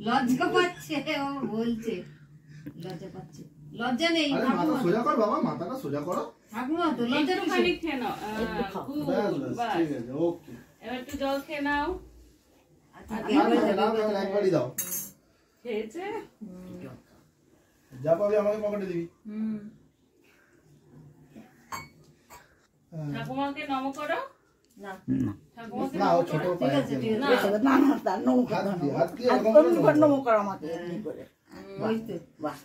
লজ্জা পাচ্ছে, ও বলছে লজ্জা পাচ্ছে। লজ্জা নেই, মাথা সোজা কর বাবা, মাথাটা সোজা করো। ঠাকুমা তো লজ্জা খালি খেয়ে নাও। ঠিক আছে, ওকে। এবার একটু জল খেয়ে নাও। একবারই দাও। খেয়েছে? যা পাবি আমাকে পকেটে দিবি। ঠাকুমাকে নম করো। না, ও ছোট পায়ে আছে। না না, তার নমো করো, হাত দিয়ে নমো করো আমাকে এমনি করে। বাহ,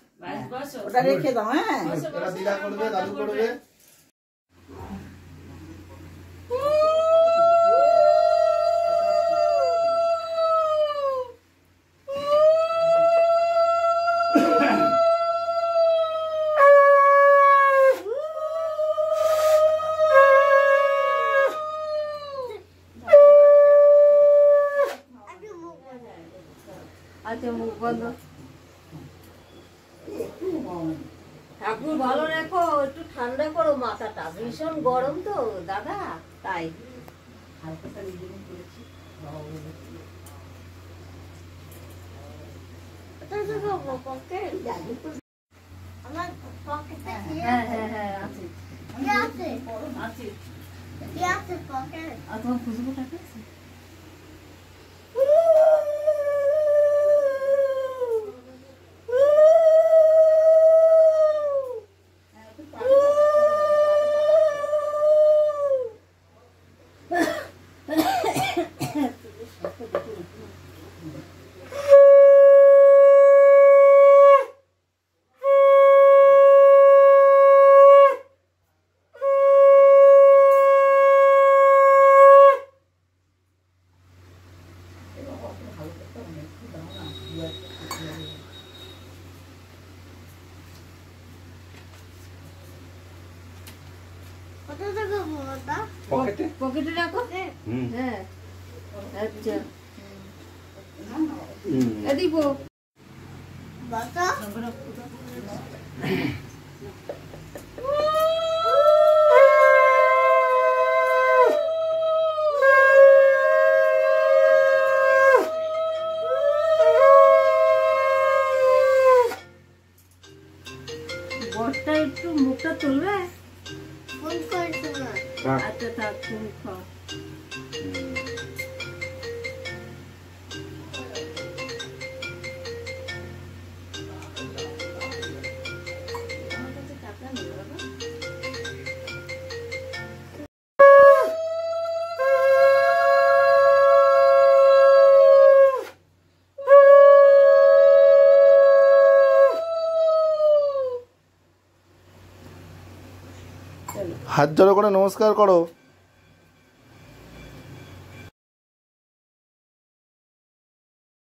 বসো। ওটা রেখে দাও। হ্যাঁ, এটা দিদা করবে, দাদু করবে। আচ্ছা, মুখ বন্ধ। ঠাকুর ভালো রেখো, একটু ঠান্ডা করো মাথাটা, ভীষণ গরম তো দাদা, তাই হালকা রিডিং করেছি। হ্যাঁ হ্যাঁ হ্যাঁ, আছে আছে। আর তোমার খুশবু টাকা আছে? পকেটে রাখো। হ্যাঁ, আচ্ছা দিব। বসটা একটু মুখটা তুলবে। আচ্ছা থাক, তুমি খাও। হাত জড়ো করে নমস্কার করো।